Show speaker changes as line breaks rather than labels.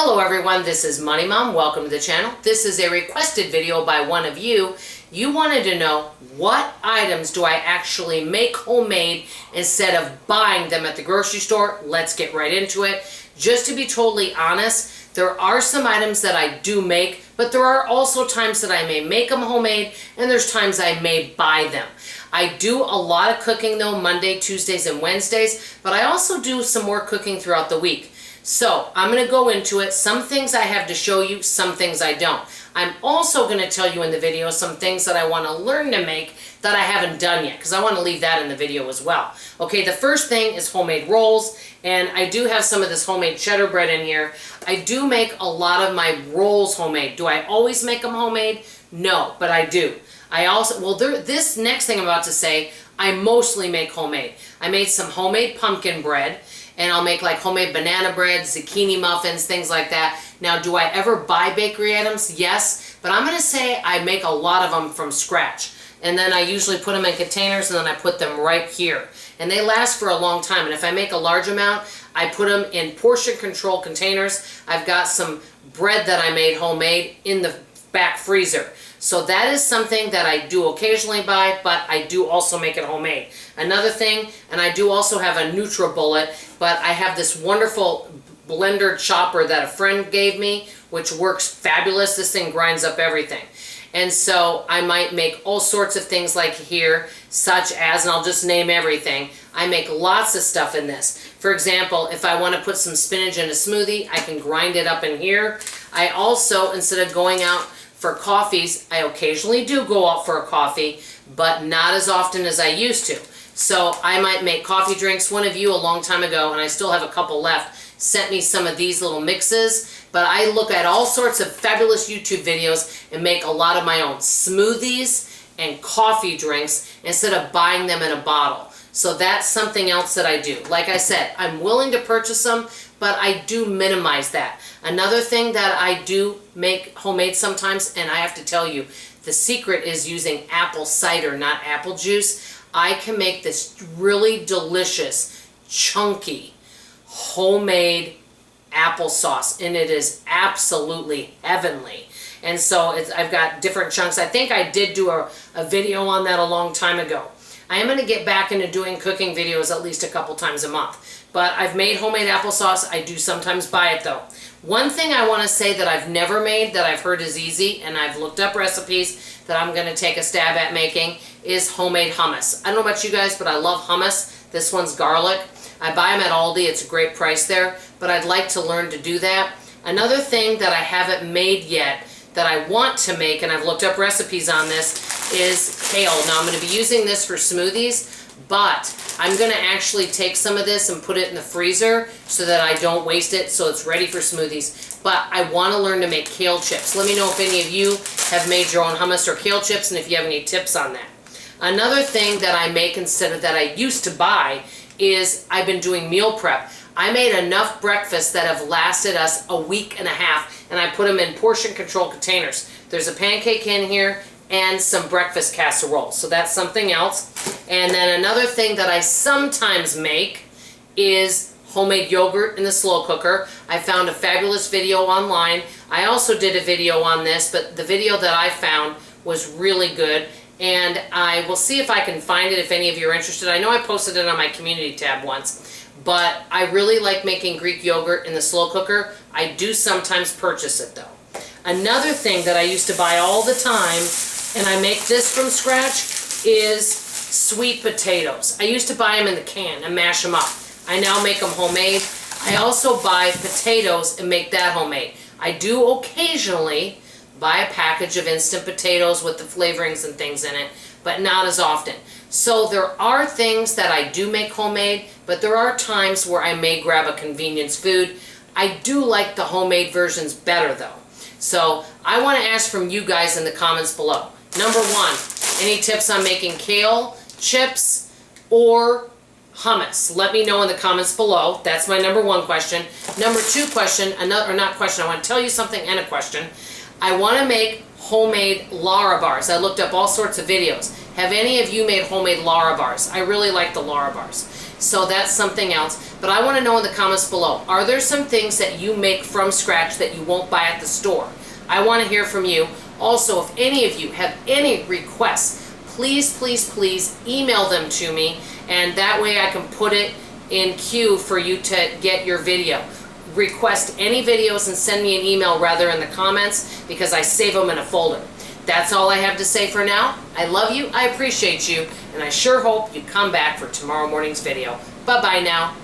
Hello everyone, this is Money Mom. Welcome to the channel. This is a requested video by one of you. You wanted to know what items do I actually make homemade instead of buying them at the grocery store. Let's get right into it. Just to be totally honest, there are some items that I do make, but there are also times that I may make them homemade and there's times I may buy them. I do a lot of cooking though, Monday, Tuesdays, and Wednesdays, but I also do some more cooking throughout the week. So I'm going to go into it. Some things I have to show you, some things I don't. I'm also going to tell you in the video some things that I want to learn to make that I haven't done yet, because I want to leave that in the video as well. Okay, the first thing is homemade rolls, and I do have some of this homemade cheddar bread in here. I do make a lot of my rolls homemade. Do I always make them homemade? No, but I do. I also, well, this next thing I'm about to say, I mostly make homemade. I made some homemade pumpkin bread, and I'll make like homemade banana bread, zucchini muffins, things like that. Now, do I ever buy bakery items? Yes, but I'm going to say I make a lot of them from scratch. And then I usually put them in containers and then I put them right here. And they last for a long time. And if I make a large amount, I put them in portion control containers. I've got some bread that I made homemade in the back freezer. So that is something that I do occasionally buy, but I do also make it homemade. Another thing, and I do also have a NutriBullet, but I have this wonderful blender chopper that a friend gave me, which works fabulous. This thing grinds up everything. And so I might make all sorts of things like here, such as, and I'll just name everything, I make lots of stuff in this. For example, if I want to put some spinach in a smoothie, I can grind it up in here. I also, instead of going out for coffees, I occasionally do go out for a coffee, but not as often as I used to. So I might make coffee drinks. One of you a long time ago, and I still have a couple left, sent me some of these little mixes, but I look at all sorts of fabulous YouTube videos and make a lot of my own smoothies and coffee drinks instead of buying them in a bottle. So that's something else that I do. Like I said, I'm willing to purchase them, but I do minimize that. Another thing that I do make homemade sometimes, and I have to tell you, the secret is using apple cider, not apple juice. I can make this really delicious, chunky, homemade applesauce, and it is absolutely heavenly. And so I've got different chunks. I think I did do a video on that a long time ago. I am going to get back into doing cooking videos at least a couple times a month. But I've made homemade applesauce. I do sometimes buy it though. One thing I want to say that I've never made that I've heard is easy, and I've looked up recipes that I'm going to take a stab at making, is homemade hummus. I don't know about you guys, but I love hummus. This one's garlic. I buy them at Aldi. It's a great price there, but I'd like to learn to do that. Another thing that I haven't made yet that I want to make, and I've looked up recipes on this, is kale. Now I'm going to be using this for smoothies, but I'm going to actually take some of this and put it in the freezer so that I don't waste it, so it's ready for smoothies. But I want to learn to make kale chips. Let me know if any of you have made your own hummus or kale chips, and if you have any tips on that. Another thing that I make instead of that I used to buy is I've been doing meal prep. I made enough breakfasts that have lasted us a week and a half, and I put them in portion control containers. There's a pancake in here and some breakfast casseroles, so that's something else. And then another thing that I sometimes make is homemade yogurt in the slow cooker. I found a fabulous video online. I also did a video on this, but the video that I found was really good, and I will see if I can find it if any of you are interested. I know I posted it on my community tab once, but I really like making Greek yogurt in the slow cooker. I do sometimes purchase it though. Another thing that I used to buy all the time, and I make this from scratch, is sweet potatoes. I used to buy them in the can and mash them up. I now make them homemade. I also buy potatoes and make that homemade. I do occasionally buy a package of instant potatoes with the flavorings and things in it, but not as often. So there are things that I do make homemade, but there are times where I may grab a convenience food. I do like the homemade versions better though. So I want to ask from you guys in the comments below. Number one, any tips on making kale chips or hummus? Let me know in the comments below. That's my number one question. Number two question, I want to tell you something and a question. I want to make homemade Lara bars. I looked up all sorts of videos. Have any of you made homemade Lara bars? I really like the Lara bars. So that's something else. But I want to know in the comments below, are there some things that you make from scratch that you won't buy at the store? I want to hear from you. Also, if any of you have any requests, please, please, please email them to me, and that way I can put it in queue for you to get your video. Request any videos and send me an email rather in the comments, because I save them in a folder. That's all I have to say for now. I love you, I appreciate you, and I sure hope you come back for tomorrow morning's video. Bye-bye now.